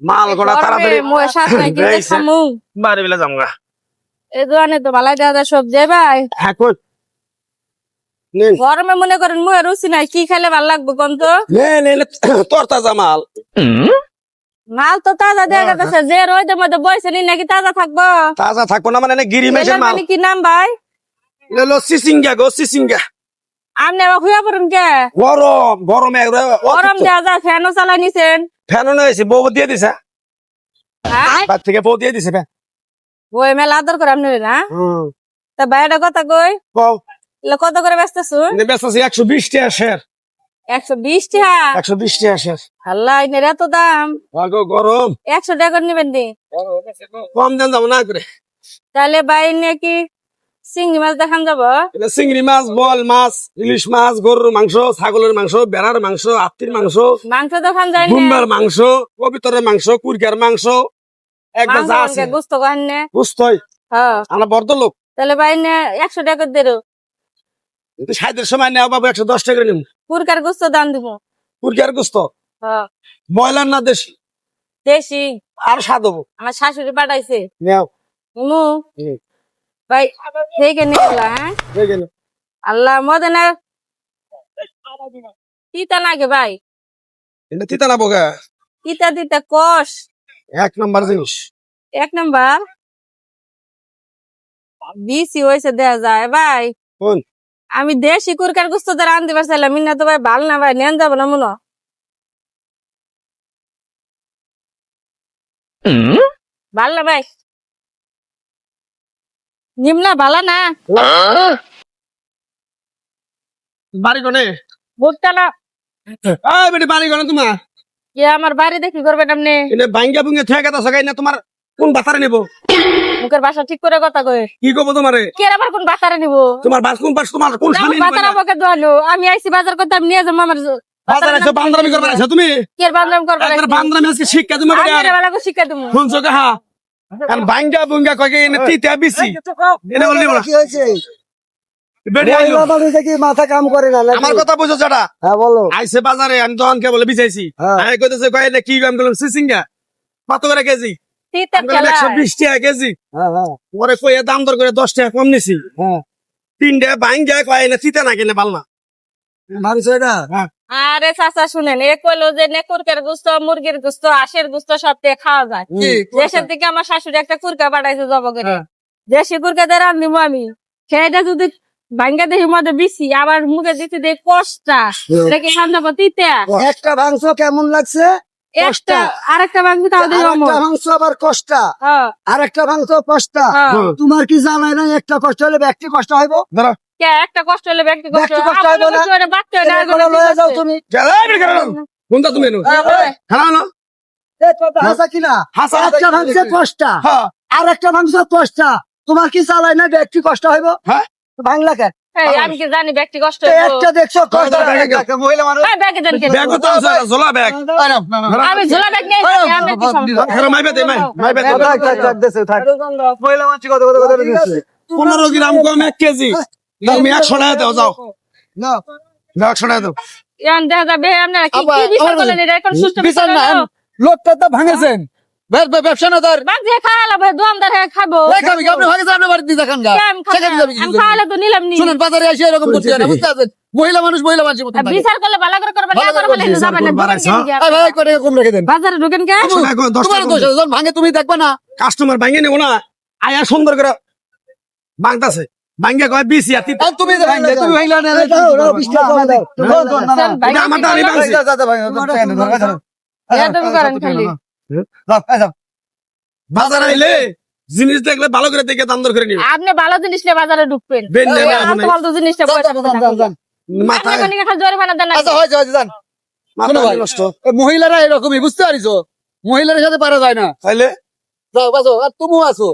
মাল গোড়া তাড়াতাড়ি মই সাত নাই কিনতে খামু বাড়ি বেলা যামগা এই দোকানে তো ভালাই দাদা সবজি ভাই হ্যাঁ কই নেন গরমে মনে করেন মুয়ে রুচি নাই কি খেলে ভালো লাগবে কোন তো নেন তোর তাজা মাল মাল তো তাজা দেখা যাচ্ছে যে রোদের মধ্যে বসে নি নাকি তাজা থাকবো তাজা থাকবো না মানে গিরি মেশের মাল মানে কি নাম ভাই লো সিসিঙ্গা গো সিসিঙ্গা আপনি আবার খুঁয়া পড়ুন কে গরম গরম গরম দেওয়া যায় ফ্যানও চালাই নিছেন ফ্যান হয়েছে বউ দিয়ে দিছে হ্যাঁ বাদ থেকে বউ দিয়ে দিছে ফ্যান ওই মেলা আদর করে আপনি না তা বাইরেটা কথা কই কও কত করে ব্যস্ত শুন ব্যস্ত আছে 120 টাকা শেয়ার 120 টাকা 120 টাকা শেয়ার আল্লাহ এর এত দাম আগো গরম 100 টাকা করে নিবেন দি কম দেন যাবো না করে তাহলে বাইরে নিয়ে কি চিংড়ি মাছ দেখান যাবো এটা চিংড়ি মাছ বল মাছ ইলিশ মাছ গরুর মাংস ছাগলের মাংস বেড়ার মাংস আত্মীর মাংস মাংস দেখান যায় না গুম্বার মাংস কবিতরের মাংস কুরকার মাংস একবার যা আছে গুস্ত খান না বুঝতই হ্যাঁ আমরা বর্দ লোক তাহলে বাইরে নিয়ে 100 টাকা করে দেরো কিন্তু সাইদের সময় নেওয়া বাবু 110 টাকা নিম পুরকার গুস্ত দাম দিব কুরকার গুস্ত হ্যাঁ ব্রয়লার না দেশি দেশি আর স্বাদ হবো আমার শাশুড়ি পাঠাইছে নেও মু ভাই থেকে নিয়ে গেলা হ্যাঁ হয়ে গেল আল্লাহ মদে না তিতা নাকি ভাই এটা তিতা না বোগা তিতা তিতা কষ এক নম্বর জিনিস এক নাম্বার বিসি হয়েছে দেয়া যায় ভাই কোন আমি দেশি কুরকার গুস্ত দ্বারা আনতে পারছিলাম মিনা তো ভাই ভাল না ভাই নেন যাবো না মনে ভাল না ভাই নিমলা ভালো না বাড়ি কোনে বুঝতে না এই বেটি বাড়ি কোনে তোমার কে আমার বাড়ি দেখি করবেন আপনি এনে ভাঙ্গা ভুঙ্গে থেকে কথা সগাই না তোমার কোন বাতারে নেব মুখের ভাষা ঠিক করে কথা কয়ে কি কব তোমারে কে আবার কোন বাতারে নিব তোমার বাস কোন পাশ তোমার কোন স্বামী বাতার আমাকে দোয়ালো আমি আইছি বাজার করতে আমি নিয়ে যাবো আমার বাজারে এসে বান্দরামি করবে আছো তুমি কে বান্দরাম করবে একবার বান্দরামি আজকে শিক্ষা তুমি আমি বেলা করে শিক্ষা দেবো শুনছো কাহা কারণ ভাঙ্গা ভুঙ্গা কয়ে এনে তিতা বিসি এনে বললি বলা কি হয়েছে বেটি আইলো কি মাথা কাম করে না নাকি? আমার কথা বুঝো যেটা হ্যাঁ বলো আইসে বাজারে আমি তখন কে বলে বিছাইছি হ্যাঁ। আমি কইতেছে কয় এটা কি কাম করলাম সিসিঙ্গা কত করে কেজি তিতা আমি বললাম 120 টাকা কেজি হ্যাঁ হ্যাঁ পরে কইয়া দাম দর করে 10 টাকা কম নিছি হ্যাঁ তিনটা ভাঙ্গা কয় না তিতা না কিনে পারলা ভাবিছো এটা আরে চাচা শুনেন এ কইলো যে নেকুরকের গুস্ত মুরগির গুস্ত হাঁসের গুস্ত সব দিয়ে খাওয়া যায় দেশের থেকে আমার শাশুড়ি একটা কুরকা পাঠাইছে জব করে দেশি কুরকা দিয়ে রান্ধিব আমি সেটা যদি ভাঙ্গা দেখি মধ্যে বিছি আবার মুখে দিতে দেয় কষ্টা এটা কি খান যাবো তিতা একটা মাংস কেমন লাগছে একটা আরেকটা মাংস তাও দিব আরেকটা মাংস আবার কষ্টা হ্যাঁ আরেকটা মাংস কষ্টা হ্যাঁ। তোমার কি জানাই না একটা কষ্ট হলে ব্যক্তি কষ্ট হইব ধরো কে একটা কষ্ট হলে ব্যক্তি কষ্ট ব্যক্তি কষ্ট হইব না? বাচ্চা এগুলো লয়ে যাও তুমি কোনটা তুমি এনো খারাপ না এই কথা হাসা কিনা হাসা একটা মাংস কষ্টা হ্যাঁ আর একটা মাংস কষ্টা তোমার কি চালাই না ব্যক্তি কষ্ট হইব হ্যাঁ বাংলা কে এই আমি কি জানি ব্যক্তি কষ্ট এই একটা দেখছো কষ্ট মহিলা মানুষ ব্যাগে দেন কেন? ব্যাগ তো আছে ঝোলা ব্যাগ আমি ঝোলা ব্যাগ নিয়ে এসেছি, আমরা কি সমস্যা? খারাপ মাইবে দে মাইবে দে মহিলা মানুষ কত কত কত দিচ্ছে 15 গ্রাম কম 1 কেজি তুমি 100 টাকা দাও যাও না দাও 100 টাকা দাও ইয়ান দেখা যাবে আপনারা কি কি বিচার করলেন এটা এখন সুষ্ঠু বিচার না লোকটা তো ভাঙেছেন ব্যবসা না তার বাগ দিয়ে খাওয়ালা ভাই দোয়ামদার হয়ে খাবো আপনি ভাঙেছেন আপনি বাড়িতে দেখান গা আমি খাওয়ালে তো নিলাম নি শুনুন বাজারে এসে এরকম করতে না বুঝতে পারছেন মহিলা মানুষের মতো থাকে বিচার করলে ভালো করে করবেন না করবেন না যাবেন না এই ভাই করে কম রেখে দেন বাজারে ঢুকেন কে 100 টাকা 10 তোমার টাকা দোষ আছে, যখন ভাঙে তুমি দেখবা না কাস্টমার ভাঙে নেব না আয়া সুন্দর করে ভাঙতাছে ভাঙ্গা কয় 20 আর তিতা আর তুমি ভাঙলে তুমি ভাঙলা না এটা আমার দাঁড়ি ভাঙছে এরকম করেন খালি বাজার আইলে জিনিস দেখলে ভালো করে দেখে দাম দর করে নিও আপনি ভালো জিনিস নিয়ে বাজারে ঢুকবেন বেন নেবে ফালতু ফালতু জিনিসটা মাথা আপনি কোন জরিমানা দেন না আচ্ছা হয়েছে হয়েছে জান মাথা নষ্ট মহিলারা এরকমই বুঝতে পারিছো মহিলার সাথে পারা যায় না তাইলে যাও বাসো আর তুমিও আছো